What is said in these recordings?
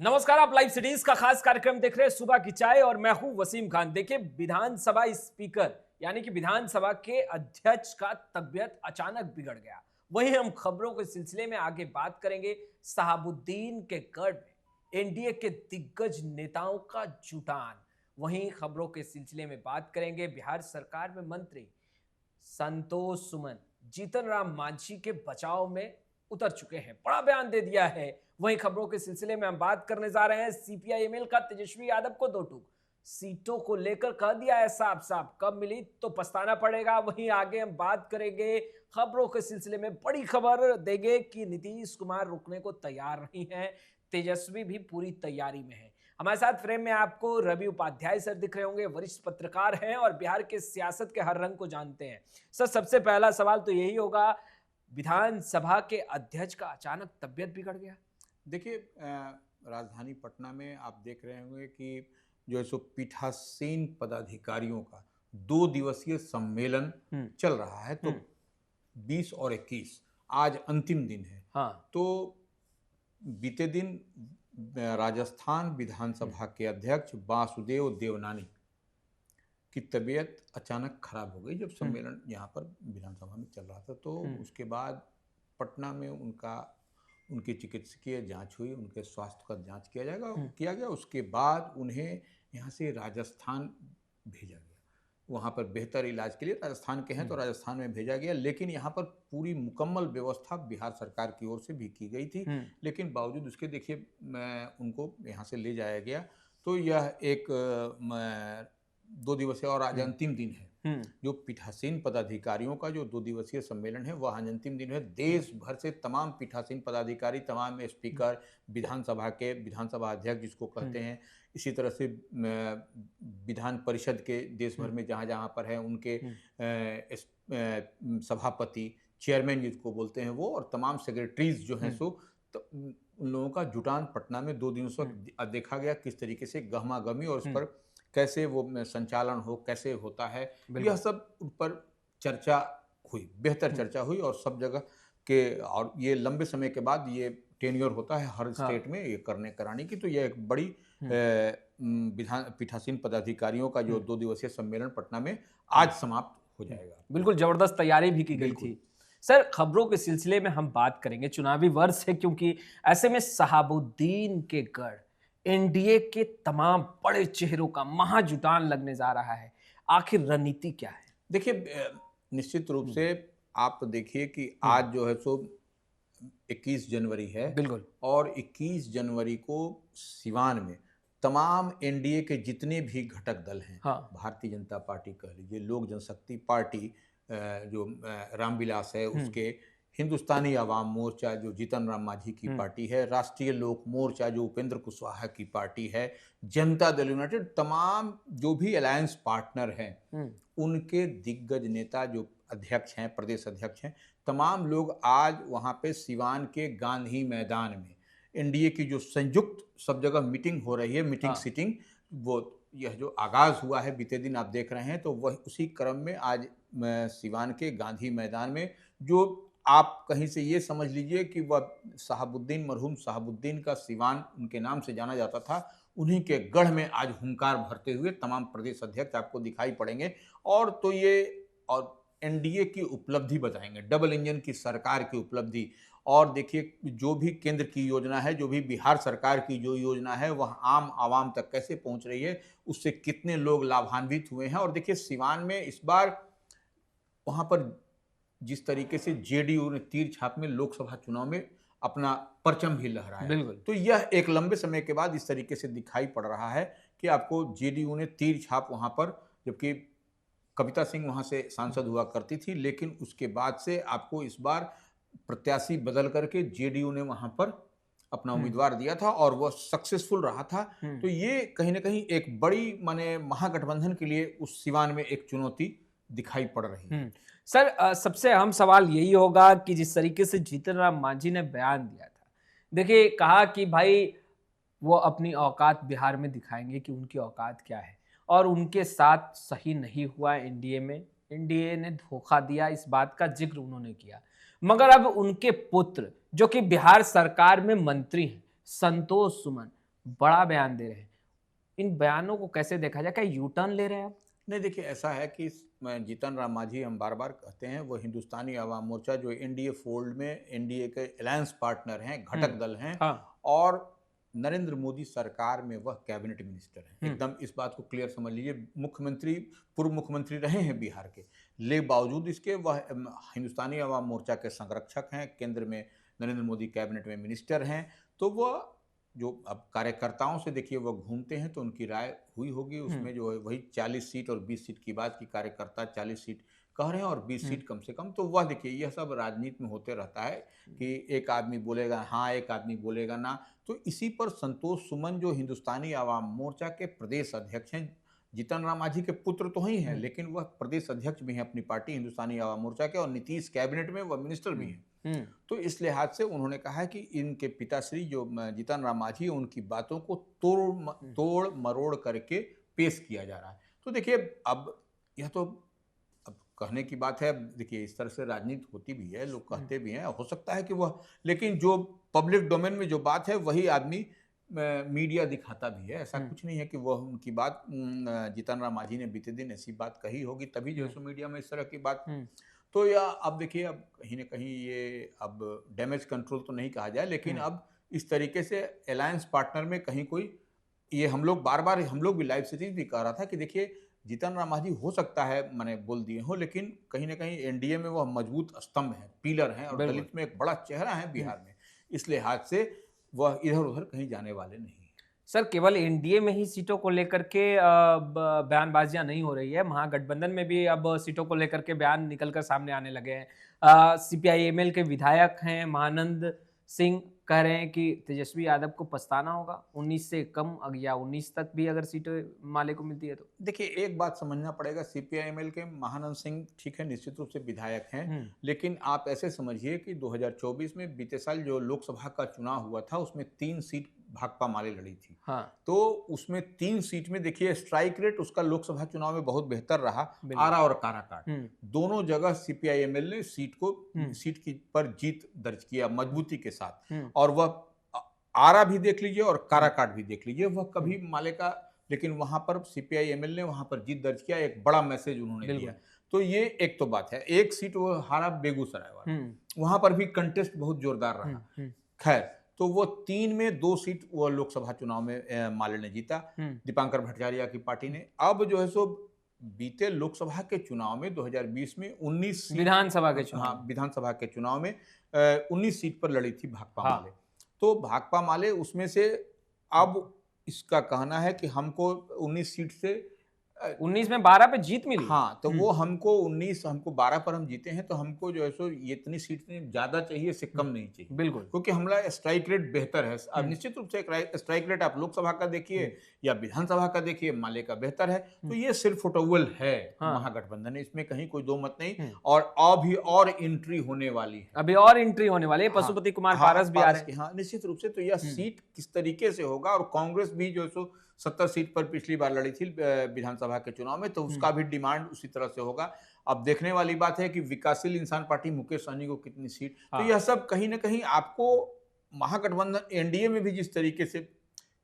नमस्कार, आप live cities का खास कार्यक्रम देख रहे हैं सुबह की चाय और मैं हूं वसीम खान। देखिए, विधानसभा स्पीकर यानी कि विधानसभा के अध्यक्ष का तबियत अचानक बिगड़ गया। वहीं हम खबरों के सिलसिले में आगे बात करेंगे शहाबुद्दीन के गढ़ में एनडीए के दिग्गज नेताओं का जुटान। वहीं खबरों के सिलसिले में बात करेंगे बिहार सरकार में मंत्री संतोष सुमन जीतन राम मांझी के बचाव में उतर चुके हैं, बड़ा बयान दे दिया है। वहीं खबरों के सिलसिले में हम बात करने जा रहे हैं सीपीआई-एमएल का तेजस्वी यादव को दो टूक सीटों को लेकर कह दिया है साफ साफ, कब मिली तो पछताना पड़ेगा। वहीं आगे हम बात करेंगे खबरों के सिलसिले में, बड़ी खबर देंगे कि नीतीश कुमार रुकने को तैयार नहीं है, तेजस्वी भी पूरी तैयारी में है। हमारे साथ फ्रेम में आपको रवि उपाध्याय सर दिख रहे होंगे, वरिष्ठ पत्रकार हैं और बिहार के सियासत के हर रंग को जानते हैं। सर, सबसे पहला सवाल तो यही होगा, विधानसभा के अध्यक्ष का अचानक तबियत बिगड़ गया। देखिए, राजधानी पटना में आप देख रहे होंगे कि जो है सो पीठासीन पदाधिकारियों का 2 दिवसीय सम्मेलन चल रहा है। तो 20 और 21 आज अंतिम दिन है। हाँ। तो बीते दिन राजस्थान विधानसभा के अध्यक्ष वासुदेव देवनानी की तबीयत अचानक खराब हो गई जब सम्मेलन यहाँ पर विधानसभा में चल रहा था। तो उसके बाद पटना में उनकी चिकित्सकीय जांच हुई, उनके स्वास्थ्य का जांच किया गया। उसके बाद उन्हें यहाँ से राजस्थान भेजा गया। वहाँ पर बेहतर इलाज के लिए, राजस्थान के हैं तो राजस्थान में भेजा गया। लेकिन यहाँ पर पूरी मुकम्मल व्यवस्था बिहार सरकार की ओर से भी की गई थी। लेकिन बावजूद उसके देखिए उनको यहाँ से ले जाया गया। तो यह एक 2 दिवसीय और आज अंतिम दिन है। जो पीठासीन पदाधिकारियों का जो 2 दिवसीय सम्मेलन है वह आज अंतिम दिन है। देश भर से तमाम पीठासीन पदाधिकारी, तमाम स्पीकर, विधानसभा अध्यक्ष जिसको कहते हैं, इसी तरह से विधान परिषद के देश भर में जहाँ जहाँ पर है उनके सभापति, चेयरमैन जिसको बोलते हैं वो, और तमाम सेक्रेटरीज जो हैं सो उन लोगों का जुटान पटना में 2 दिनों से देखा गया। किस तरीके से गहमा गहमी और उस पर कैसे वो संचालन हो, कैसे होता है, यह सब उन पर चर्चा हुई, बेहतर चर्चा हुई। और सब जगह के, और ये लंबे समय के बाद ये टेन्योर होता है हर स्टेट में ये कराने की। तो यह एक बड़ी पीठासीन पदाधिकारियों का जो 2 दिवसीय सम्मेलन पटना में आज समाप्त हो जाएगा। बिल्कुल जबरदस्त तैयारी भी की गई थी। सर, खबरों के सिलसिले में हम बात करेंगे, चुनावी वर्ष है क्योंकि ऐसे में शहाबुद्दीन के गढ़ एनडीए के तमाम बड़े चेहरों का महाजुटान लगने जा रहा है। आखिर रणनीति क्या है? देखिए, निश्चित रूप से आप देखिए कि आज जो है सो 21 जनवरी है। बिल्कुल। और 21 जनवरी को सिवान में तमाम एनडीए के जितने भी घटक दल हैं, भारतीय जनता पार्टी कह लीजिए, लोक जनशक्ति पार्टी जो रामविलास है उसके, हिंदुस्तानी आवाम मोर्चा जो जीतन राम मांझी की पार्टी है, राष्ट्रीय लोक मोर्चा जो उपेंद्र कुशवाहा की पार्टी है, जनता दल यूनाइटेड, तमाम जो भी अलायंस पार्टनर हैं उनके दिग्गज नेता जो अध्यक्ष हैं, प्रदेश अध्यक्ष हैं, तमाम लोग आज वहाँ पे सिवान के गांधी मैदान में एनडीए की जो संयुक्त सब जगह मीटिंग हो रही है, मीटिंग सिटिंग, वो यह जो आगाज हुआ है बीते दिन आप देख रहे हैं, तो वह उसी क्रम में आज सिवान के गांधी मैदान में, जो आप कहीं से ये समझ लीजिए कि वह शहाबुद्दीन, मरहूम शहाबुद्दीन का सिवान उनके नाम से जाना जाता था, उन्हीं के गढ़ में आज हुंकार भरते हुए तमाम प्रदेश अध्यक्ष आपको दिखाई पड़ेंगे। और तो ये और एनडीए की उपलब्धि बताएंगे, डबल इंजन की सरकार की उपलब्धि। और देखिए, जो भी केंद्र की योजना है, जो भी बिहार सरकार की जो योजना है, वह आम आवाम तक कैसे पहुंच रही है, उससे कितने लोग लाभान्वित हुए हैं। और देखिए, सिवान में इस बार वहाँ पर जिस तरीके से जेडीयू ने तीर छाप में लोकसभा चुनाव में अपना परचम भी लहराया, तो यह एक लंबे समय के बाद इस तरीके से दिखाई पड़ रहा है कि आपको जेडीयू ने तीर छाप वहाँ पर, जबकि कविता सिंह वहाँ से सांसद हुआ करती थी, लेकिन उसके बाद से आपको इस बार प्रत्याशी बदल करके जेडीयू ने वहाँ पर अपना उम्मीदवार दिया था और वह सक्सेसफुल रहा था। तो ये कहीं ना कहीं एक बड़ी माने महागठबंधन के लिए उस सिवान में एक चुनौती दिखाई पड़ रही है। सर, सबसे अहम सवाल यही होगा कि जिस तरीके से जीतन राम मांझी ने बयान दिया था, देखिए, कहा कि भाई वो अपनी औकात बिहार में दिखाएंगे कि उनकी औकात क्या है, और उनके साथ सही नहीं हुआ एनडीए में, एनडीए ने धोखा दिया, इस बात का जिक्र उन्होंने किया। मगर अब उनके पुत्र जो कि बिहार सरकार में मंत्री हैं, संतोष सुमन, बड़ा बयान दे रहे हैं। इन बयानों को कैसे देखा जाए, क्या यू टर्न ले रहे हैं आप? नहीं, देखिए ऐसा है कि जीतन राम मांझी हम बार बार कहते हैं, वो हिंदुस्तानी आवाम मोर्चा जो एनडीए फोल्ड में एनडीए के अलायंस पार्टनर हैं, घटक दल हैं, हाँ। और नरेंद्र मोदी सरकार में वह कैबिनेट मिनिस्टर हैं। एकदम इस बात को क्लियर समझ लीजिए। मुख्यमंत्री, पूर्व मुख्यमंत्री रहे हैं बिहार के, ले बावजूद इसके वह हिंदुस्तानी आवाम मोर्चा के संरक्षक हैं, केंद्र में नरेंद्र मोदी कैबिनेट में मिनिस्टर हैं। तो वह जो अब कार्यकर्ताओं से देखिए वह घूमते हैं तो उनकी राय हुई होगी, उसमें जो है वही 40 सीट और 20 सीट की बात की, कार्यकर्ता 40 सीट कह रहे हैं और 20 सीट कम से कम। तो वह देखिए यह सब राजनीति में होते रहता है कि एक आदमी बोलेगा हाँ, एक आदमी बोलेगा ना। तो इसी पर संतोष सुमन जो हिंदुस्तानी आवाम मोर्चा के प्रदेश अध्यक्ष हैं, जीतन राम मांझी के पुत्र तो ही हैं, लेकिन वह प्रदेश अध्यक्ष भी हैं अपनी पार्टी हिंदुस्तानी आवाम मोर्चा के, और नीतीश कैबिनेट में वह मिनिस्टर भी हैं। तो इस लिहाज से उन्होंने कहा है कि इनके पिताश्री जो जीतन राम मांझी, उनकी बातों को तोड़ मरोड़ करके पेश किया जा रहा है। तो देखिए अब यह तो अब कहने की बात है, देखिए इस तरह से राजनीति होती भी है, लोग कहते भी हैं, हो सकता है कि वह, लेकिन जो पब्लिक डोमेन में जो बात है वही आदमी मीडिया दिखाता भी है। ऐसा कुछ नहीं है कि वह उनकी बात जीतन राम मांझी ने बीते दिन ऐसी बात कही होगी तभी जो है मीडिया में इस तरह की बात। तो या अब देखिए, अब कहीं ना कहीं ये अब डैमेज कंट्रोल तो नहीं कहा जाए, लेकिन अब इस तरीके से अलायंस पार्टनर में कहीं कोई, ये हम लोग बार बार, हम लोग भी लाइव सिटीज भी कह रहा था कि देखिए जीतन राम मांझी हो सकता है मैंने बोल दिए हो, लेकिन कहीं ना कहीं एनडीए में वह मजबूत स्तंभ है, पिलर हैं, और दलित में एक बड़ा चेहरा है बिहार में। इस लिहाज से वह इधर उधर कहीं जाने वाले नहीं। सर, केवल एनडीए में ही सीटों को लेकर के बयानबाजियां नहीं हो रही है, महागठबंधन में भी अब सीटों को लेकर के बयान निकलकर सामने आने लगे हैं। सीपीआई-एमएल के विधायक हैं महानंद सिंह, कह रहे हैं कि तेजस्वी यादव को पछताना होगा 19 से कम या 19 तक भी अगर सीटें माले को मिलती है तो। देखिए एक बात समझना पड़ेगा, सीपीआई-एमएल के महानंद सिंह ठीक है, निश्चित रूप से विधायक हैं, लेकिन आप ऐसे समझिए कि 2024 में बीते साल जो लोकसभा का चुनाव हुआ था उसमें 3 सीट भाकपा माले लड़ी थी। हाँ। तो उसमें 3 सीट में देखिए स्ट्राइक रेट उसका लोकसभा चुनाव में बहुत बेहतर रहा। आरा और काराकाट दोनों जगह सीपीआई-एमएल ने सीट की पर जीत दर्ज किया मजबूती के साथ, और वह आरा भी देख लीजिए और काराकाट भी देख लीजिए, वह कभी माले का, लेकिन वहां पर सीपीआई-एमएल ने वहां पर जीत दर्ज किया, एक बड़ा मैसेज उन्होंने दिया। तो ये एक तो बात है। एक सीट वो हारा बेगूसराय वाला, वहां पर भी कंटेस्ट बहुत जोरदार रहा। खैर, तो वो 3 में 2 सीट वो लोकसभा चुनाव में माले ने जीता, दीपांकर भट्टाचार्य की पार्टी ने। अब जो है सो बीते लोकसभा के चुनाव में 2020 में 19 सीट, विधानसभा के चुनाव, हाँ विधानसभा के चुनाव में 19 सीट पर लड़ी थी भाकपा माले। तो भाकपा माले उसमें से अब इसका कहना है कि हमको 19 सीट से 19 में 12 पे जीत मिली। हाँ, तो वो हमको 12 पर हम जीते हैं, तो हमको जो है सो ये इतनी सीट ज्यादा चाहिए, इससे कम नहीं चाहिए। बिल्कुल, क्योंकि हमारा स्ट्राइक रेट बेहतर है। अब निश्चित रूप से स्ट्राइक रेट आप लोकसभा का देखिए या विधानसभा का देखिए, माले का बेहतर है। तो ये सिर्फ फुटबॉल है महागठबंधन है, इसमें कहीं कोई दो मत नहीं। और अभी और एंट्री होने वाली है, अभी और एंट्री होने वाली है। पशुपति कुमार पारस भी आ रहे हैं। हाँ, निश्चित रूप से। तो यह सीट किस तरीके से होगा, और कांग्रेस भी जो सो 70 सीट पर पिछली बार लड़ी थी विधानसभा के चुनाव में, तो उसका भी डिमांड उसी तरह से होगा। अब देखने वाली बात है कि विकासशील इंसान पार्टी मुकेश सहनी को कितनी सीट। तो यह सब कहीं ना कहीं आपको महागठबंधन एनडीए में भी जिस तरीके से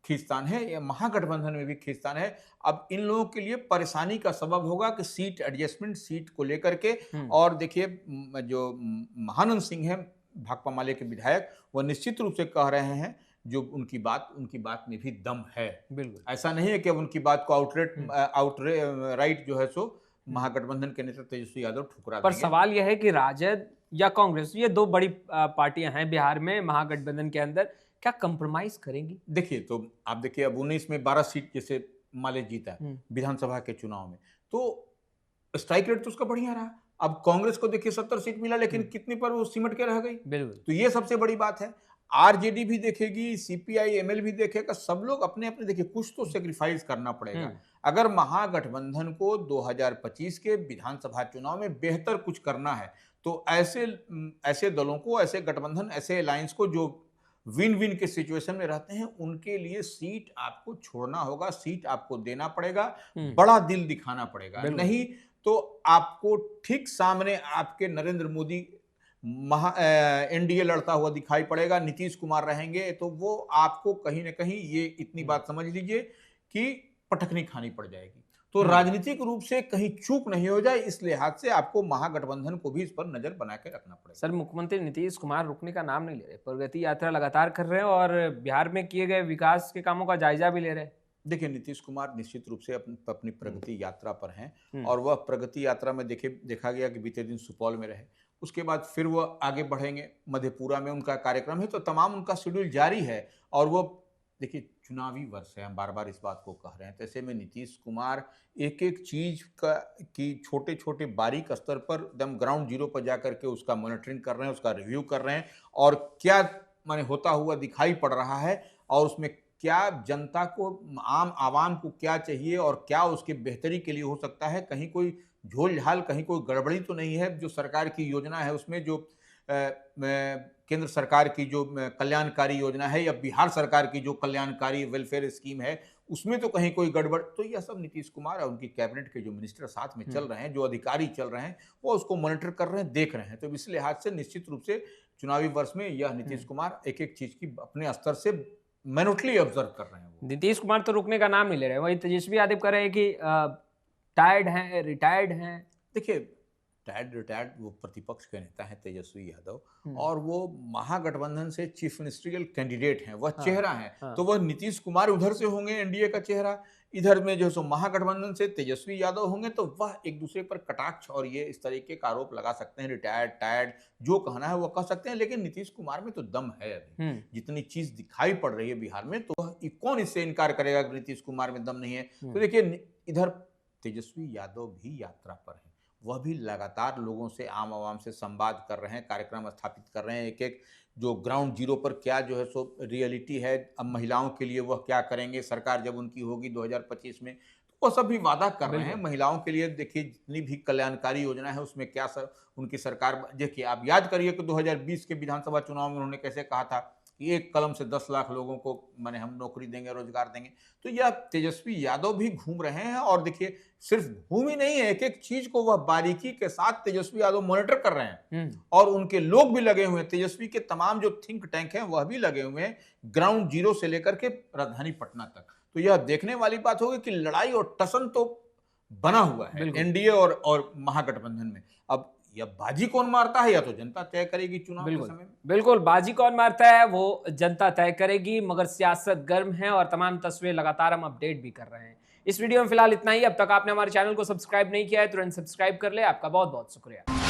खींचतान है, या महागठबंधन में भी खींचतान है, अब इन लोगों के लिए परेशानी का सबब होगा कि सीट एडजस्टमेंट, सीट को लेकर के। और देखिए जो महानंद सिंह है भाकपा माले के विधायक, वह निश्चित रूप से कह रहे हैं जो उनकी बात में भी दम है। बिल्कुल, ऐसा नहीं है कि उनकी बात को आउटराइट जो है सो महागठबंधन के नेता तेजस्वी यादव ठुकरा देंगे। पर सवाल यह है कि राजद या कांग्रेस, ये 2 बड़ी पार्टियां हैं बिहार में महागठबंधन के अंदर, क्या कंप्रोमाइज करेंगी? देखिए, तो आप देखिए अब 19 में 12 सीट जैसे माले जीता विधानसभा के चुनाव में, तो स्ट्राइक रेट तो उसका बढ़िया रहा। अब कांग्रेस को देखिए 70 सीट मिला, लेकिन कितनी पर वो सिमट के रह गई। बिल्कुल, तो ये सबसे बड़ी बात है। आरजेडी भी देखेगी, सीपीआई-एमएल भी देखेगा, सब लोग अपने अपने, देखिए कुछ तो सेक्रीफाइस करना पड़ेगा। अगर महागठबंधन को 2025 के विधानसभा चुनाव में बेहतर कुछ करना है, तो ऐसे दलों को, ऐसे गठबंधन, ऐसे अलायंस को जो विन विन के सिचुएशन में रहते हैं, उनके लिए सीट आपको छोड़ना होगा, सीट आपको देना पड़ेगा, बड़ा दिल दिखाना पड़ेगा। नहीं तो आपको ठीक सामने आपके नरेंद्र मोदी एनडीए लड़ता हुआ दिखाई पड़ेगा, नीतीश कुमार रहेंगे, तो वो आपको कहीं ना कहीं ये इतनी बात समझ लीजिए कि पटकनी खानी पड़ जाएगी। तो राजनीतिक रूप से कहीं चूक नहीं हो जाए, इस लिहाज से आपको महागठबंधन को भी इस पर नजर बना के रखना पड़ेगा। सर, मुख्यमंत्री नीतीश कुमार रुकने का नाम नहीं ले रहे, प्रगति यात्रा लगातार कर रहे हैं और बिहार में किए गए विकास के कामों का जायजा भी ले रहे हैं। देखिए, नीतीश कुमार निश्चित रूप से अपनी प्रगति यात्रा पर हैं और वह प्रगति यात्रा में देखा गया कि बीते दिन सुपौल में रहे, उसके बाद फिर वह आगे बढ़ेंगे, मधेपुरा में उनका कार्यक्रम है, तो तमाम उनका शेड्यूल जारी है। और वो देखिए, चुनावी वर्ष है, हम बार बार इस बात को कह रहे हैं, तो ऐसे में नीतीश कुमार एक एक चीज की छोटे छोटे बारीक स्तर पर एकदम ग्राउंड जीरो पर जाकर के उसका मॉनिटरिंग कर रहे हैं, उसका रिव्यू कर रहे हैं, और क्या माने होता हुआ दिखाई पड़ रहा है और उसमें क्या जनता को, आम आवाम को क्या चाहिए और क्या उसके बेहतरी के लिए हो सकता है। कहीं कोई झोल झाल, कहीं कोई गड़बड़ी तो नहीं है। जो सरकार की योजना है उसमें जो केंद्र सरकार की जो कल्याणकारी योजना है या बिहार सरकार की जो कल्याणकारी वेलफेयर स्कीम है, उसमें तो कहीं कोई गड़बड़, तो यह सब नीतीश कुमार और उनकी कैबिनेट के जो मिनिस्टर साथ में चल रहे हैं, जो अधिकारी चल रहे हैं, वो उसको मॉनिटर कर रहे हैं, देख रहे हैं। तो इस लिहाज से निश्चित रूप से चुनावी वर्ष में यह नीतीश कुमार एक एक चीज की अपने स्तर से मैनुटली ऑब्जर्व कर रहे हैं। नीतीश कुमार तो रुकने का नाम नहीं ले रहे, वही तेजस्वी यादव कह रहे हैं कि टायर्ड हैं, रिटायर्ड हैं। देखिए, रिटायर्ड वो प्रतिपक्ष के नेता हैं तेजस्वी यादव, और वो महागठबंधन से चीफ मिनिस्ट्रियल कैंडिडेट हैं, वह चेहरा हैं। तो वह नीतीश कुमार उधर से होंगे एनडीए का चेहरा, इधर में जो सो महागठबंधन से तेजस्वी यादव होंगे, तो वह एक दूसरे पर कटाक्ष और ये इस तरीके का आरोप लगा सकते हैं। रिटायर्ड, टायर्ड, जो कहना है वो कह सकते हैं, लेकिन नीतीश कुमार में तो दम है अभी। जितनी चीज दिखाई पड़ रही है बिहार में, तो कौन इससे इनकार करेगा कि नीतीश कुमार में दम नहीं है। तो देखिए, इधर तेजस्वी यादव भी यात्रा पर है, वह भी लगातार लोगों से, आम आवाम से संवाद कर रहे हैं, कार्यक्रम स्थापित कर रहे हैं। एक एक जो ग्राउंड जीरो पर क्या जो है सो रियलिटी है, अब महिलाओं के लिए वह क्या करेंगे, सरकार जब उनकी होगी 2025 में, तो वह सब भी वादा कर रहे हैं महिलाओं के लिए। देखिए, जितनी भी कल्याणकारी योजना है उसमें क्या उनकी सरकार, देखिए आप याद करिए कि 2020 के विधानसभा चुनाव में उन्होंने कैसे कहा था कि एक कलम से 10 लाख लोगों को माने हम नौकरी देंगे, रोजगार देंगे। तो यह तेजस्वी यादव भी घूम रहे हैं, और देखिए सिर्फ घूम ही नहीं है, एक एक चीज को वह बारीकी के साथ तेजस्वी यादव मॉनिटर कर रहे हैं, और उनके लोग भी लगे हुए हैं। तेजस्वी के तमाम जो थिंक टैंक हैं वह भी लगे हुए हैं, ग्राउंड जीरो से लेकर के राजधानी पटना तक। तो यह देखने वाली बात होगी कि लड़ाई और टसन तो बना हुआ है एनडीए और महागठबंधन में। अब या बाजी कौन मारता है, या तो जनता तय करेगी चुनाव के समय में। बिल्कुल, बाजी कौन मारता है वो जनता तय करेगी, मगर सियासत गर्म है और तमाम तस्वीरें लगातार हम अपडेट भी कर रहे हैं। इस वीडियो में फिलहाल इतना ही। अब तक आपने हमारे चैनल को सब्सक्राइब नहीं किया है, तुरंत सब्सक्राइब कर ले। आपका बहुत बहुत शुक्रिया।